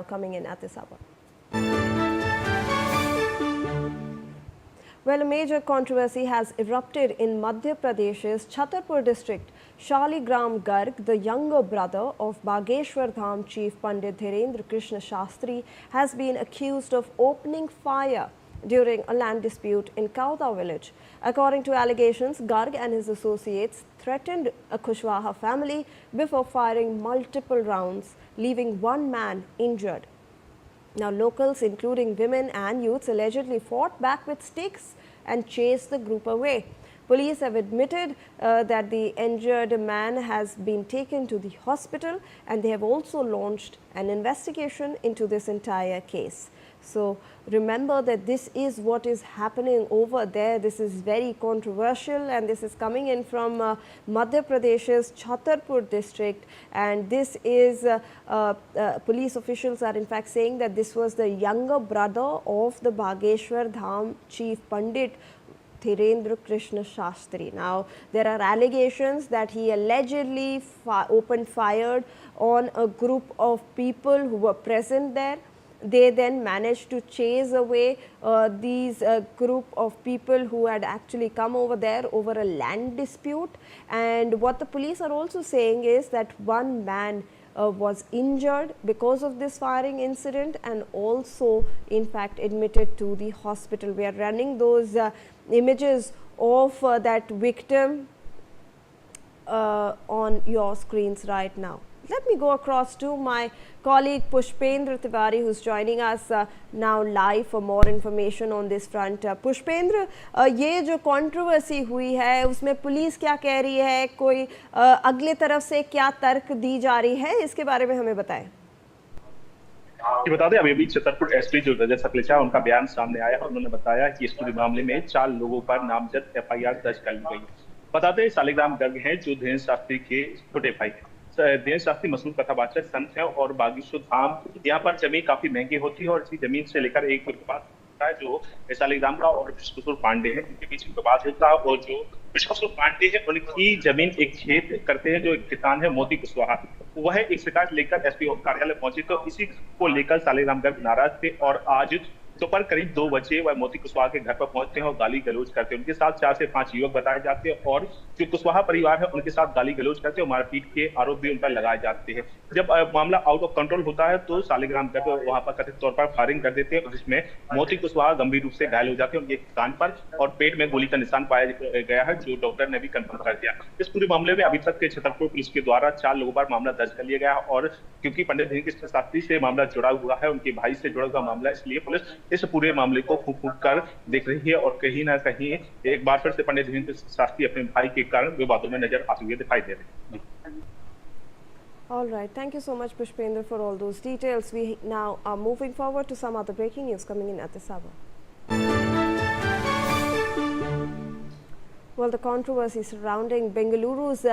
coming in at this hour. Well, a major controversy has erupted in Madhya Pradesh's Chhatarpur district. Shaligram Garg, the younger brother of Bageshwar Dham chief Pandit Dhirendra Krishna Shastri, has been accused of opening fire during a land dispute in Kauda village. According to allegations, Garg and his associates threatened a Kushwaha family before firing multiple rounds, leaving one man injured. Now, locals, including women and youths, allegedly fought back with sticks and chased the group away. Police have admitted that the injured man has been taken to the hospital, and they have also launched an investigation into this entire case. So, remember that this is what is happening over there. This is very controversial, and this is coming in from Madhya Pradesh's Chhatarpur district, and this is police officials are in fact saying that this was the younger brother of the Bageshwar Dham chief Pandit Dhirendra Krishna Shastri. Now, there are allegations that he allegedly opened fire on a group of people who were present there. They then managed to chase away these group of people who had actually come over there over a land dispute. And what the police are also saying is that one man was injured because of this firing incident and also in fact admitted to the hospital. We are running those images of that victim on your screens right now. Let me go across to my colleague Pushpendra Tiwari, who's joining us now live for more information on this front. Pushpendra, ये जो controversy हुई है उसमें police क्या कह रही है, कोई अगले तरफ से क्या तर्क दी जा रही है, इसके बारे में हमें बताएं। ये बता दें, अभी छतरपुर एसपी जो रजत सकलेचा उनका बयान सामने आया है। उन्होंने बताया कि इस पूरे मामले में 4 लोगों पर नामजद एफआईआर दर्ज कर ली गई। बताते हैं शालिग्राम गर्ग हैं जो धीरेन्द्र शास्त्री के छोटे भाई। धीरेन्द्र शास्त्री मशहूर कथावाचक संत है और बागेश्वर धाम यहाँ पर जमीन काफी महंगी होती है और इसी जमीन से लेकर एक विवाद होता है जो शालिग्राम का और विश्वकिशोर पांडे है, इनके बीच विवाद होता है। और जो विश्वकिशोर पांडे है उनकी जमीन एक खेत करते हैं, जो एक किसान है मोती कुशवाहा, वह एक शिकायत लेकर एसपी कार्यालय पहुंचे तो इसी को लेकर शालिग्राम गर्ग नाराज थे और आज दोपहर करीब 2 बजे वह मोती कुशवाहा के घर पर पहुंचते हैं और गाली गलौज करते हैं। उनके साथ 4 से 5 युवक बताए जाते हैं और जो कुशवाहा परिवार है उनके साथ गाली गलौज करते हैं और मारपीट के आरोप भी उन पर लगाए जाते हैं। जब मामला आउट ऑफ कंट्रोल होता है तो शालिग्राम गर्ग वहां पर कथित तौर पर फायरिंग कर देते हैं, जिसमें मोती कुशवाहा गंभीर रूप से घायल हो जाते हैं। उनके कान पर और पेट में गोली का निशान पाया गया है, जो डॉक्टर ने भी कंफर्म कर दिया। इस पूरे मामले में अभी तक के छतरपुर पुलिस के द्वारा 4 लोगों पर मामला दर्ज कर लिया गया है और क्योंकि पंडित धीरेन्द्र कृष्ण शास्त्री से मामला जुड़ा हुआ है, उनके भाई से जुड़ा हुआ मामला, इसलिए पुलिस इस पूरे मामले को फूंक फूंक कर देख रही है और कहीं ना कहीं एक बार फिर से पंडित धीरेन्द्र शास्त्री अपने भाई के कारण विवादों में नजर आते हुए दिखाई दे रहे हैं। All right, thank you so much, Pushpendra, for all those details. We now are moving forward to some other breaking news coming in at this hour. Well, the controversy surrounding Bengaluru's